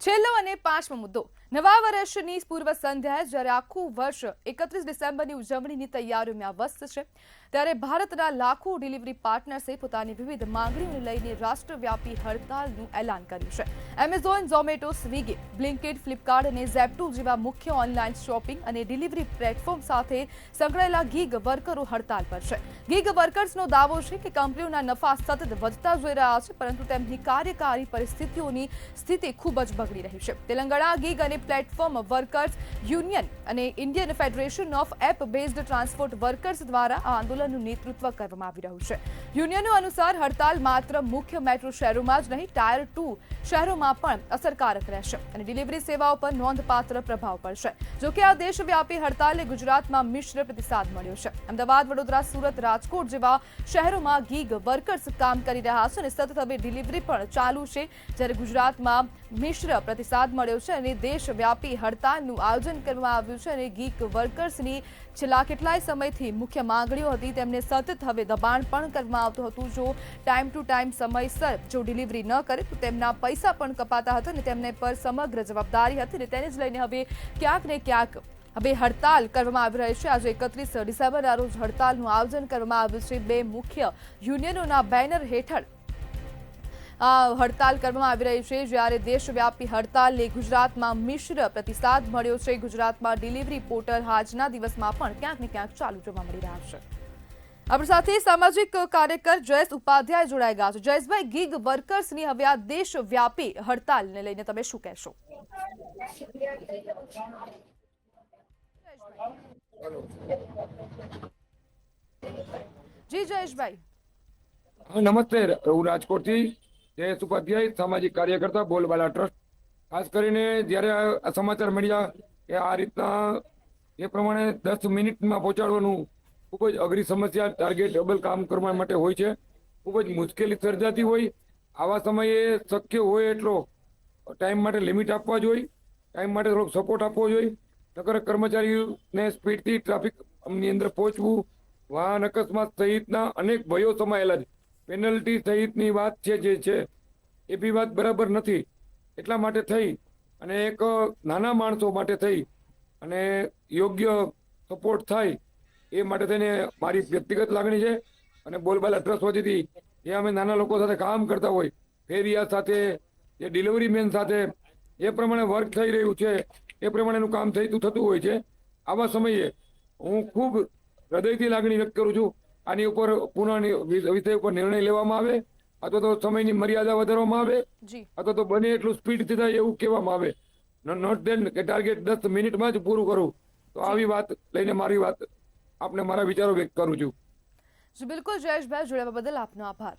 છેલ્લો અને પાંચમો મુદ્દો નવા વર્ષની પૂર્વ સંધ્યાએ જ્યારે આખું વર્ષ 31 ડિસેમ્બરની ઉજવણીની તૈયારીઓમાં વ્યસ્ત છે ત્યારે ભારતના લાખો ડિલિવરી પાર્ટનર્સે પોતાની વિવિધ માંગણીઓને લઈને રાષ્ટ્રવ્યાપી હડતાલનું એલાન કર્યું છે। Amazon, Zomato, Swiggy, Blinkit, Flipkart અને ઝેપ્ટો જેવા મુખ્ય ઓનલાઈન શોપિંગ અને ડિલિવરી પ્લેટફોર્મ સાથે સંકળાયેલા ગીગ વર્કરો હડતાલ પર છે। ગીગ વર્કર્સનો દાવો છે કે કંપનીઓના નફા સતત વધતા જઈ રહ્યા છે, પરંતુ તેમની કાર્યકારી પરિસ્થિતિઓની સ્થિતિ ખૂબ જ બગડી રહી છે। તેલંગાણા ગીગ અને પ્લેટફોર્મ વર્કર્સ યુનિયન અને Indian federation of app based transport workers દ્વારા આ આંદોલનનું નેતૃત્વ કરવામાં આવી રહ્યું છે। યુનિયનો અનુસાર હડતાલ માત્ર મુખ્ય મેટ્રો શહેરોમાં જ નહીં, ટાયર 2 શહેરોમાં પણ અસરકારક રહેશે અને ડિલિવરી સેવાઓ પર નોંધપાત્ર પ્રભાવ પડશે। જોકે આ દેશવ્યાપી હડતાલને ગુજરાતમાં મિશ્ર પ્રતિસાદ મળ્યો છે। અમદાવાદ, વડોદરા, સુરત, રાજકોટ જેવા શહેરોમાં ગીગ વર્કર્સ કામ કરી રહ્યા છે અને સતત હવે ડિલિવરી પણ ચાલુ છે, જ્યારે ગુજરાતમાં મિશ્ર પ્રતિસાદ મળ્યો છે અને દેશવ્યાપી હડતાલનું આયોજન કરવામાં આવ્યું છે અને ગીગ વર્કર્સની છેલ્લા કેટલાય સમયથી મુખ્ય માંગણીઓ હતી તેમને સતત હવે દબાણ પણ કરવામાં આવતું હતું। જો ટાઈમ ટુ ટાઈમ સમયસર જો ડિલિવરી ન કરે તો તેમના પૈસા પણ કપાતા હતા અને તેમને પર સમગ્ર જવાબદારી હતી અને તેને જ લઈને હવે ક્યાંક ને ક્યાંક હવે હડતાલ કરવામાં આવી રહી છે। આજે 31 ડિસેમ્બરના રોજ હડતાલનું આયોજન કરવામાં આવ્યું છે। બે મુખ્ય યુનિયનોના બેનર હેઠળ હડતાલ કરવામાં આવી રહી છે, જ્યારે દેશવ્યાપી હડતાલને ગુજરાતમાં મિશ્ર પ્રતિસાદ મળ્યો છે। ગુજરાતમાં ડિલિવરી પોર્ટલ આજના દિવસમાં પણ ક્યાંક ને ક્યાંક ચાલુ જોવા મળી રહ્યા છે। આપણી સાથે સામાજિક કાર્યકર જયેશ ઉપાધ્યાય જોડાઈ ગયા છે। જયેશભાઈ, ગીગ વર્કર્સની હવે આ દેશવ્યાપી હડતાલને લઈને તમે શું કહેશો? જી જયેશભાઈ। નમસ્તે, હું રાજકોટથી જયેશ ઉપાધ્યાય, સામાજિક કાર્યકર્તા, બોલબાલા ટ્રસ્ટ। ખાસ કરીને જ્યારે આ સમાચાર મળ્યા કે આ રીતના એ પ્રમાણે 10 મિનિટમાં પહોંચાડવાનું ખૂબ જ અઘરી સમસ્યા, ટાર્ગેટ ડબલ કામ કરવા માટે હોય છે, ખૂબ જ મુશ્કેલી સર્જાતી હોય। આવા સમયે શક્ય હોય એટલો ટાઈમ માટે લિમિટ આપવા જોઈએ, ટાઈમ માટે થોડોક સપોર્ટ આપવો જોઈએ। નકર કર્મચારીઓને સ્પીડથી ટ્રાફિકની અંદર પહોંચવું, વાહન અકસ્માત સહિતના અનેક ભયો સમાયેલા છે। પેનલ્ટી સહિતની વાત જે છે એ બી વાત બરાબર નથી। એટલા માટે થઈ અને એક નાના માણસો માટે થઈ અને યોગ્ય સપોર્ટ થાય એ માટે થઈને મારી વ્યક્તિગત લાગણી છે। અને બોલબાલા ટ્રસ્ટ વતીથી જે અમે નાના લોકો સાથે કામ કરતા હોય, ફેરિયા સાથે, જે ડિલિવરી મેન સાથે એ પ્રમાણે વર્ક થઈ રહ્યું છે એ પ્રમાણેનું કામ થતું હોય છે। આવા સમયે હું ખૂબ હૃદયથી લાગણી વ્યક્ત કરું છું। આની ઉપર પુનઃ વિષય ઉપર નિર્ણય લેવામાં આવે, અથવા તો સમયની મર્યાદા વધારવામાં આવે, અથવા તો બને એટલું સ્પીડથી થાય એવું કહેવામાં આવે। નોટ ધેન કે ટાર્ગેટ 10 મિનિટમાં જ પૂરું કરું। તો આવી વાત લઈને મારી વાત આપને મારા વિચારો વ્યક્ત કરું છું। બિલકુલ જયેશભાઈ, જોડાવા બદલ આપનો આભાર।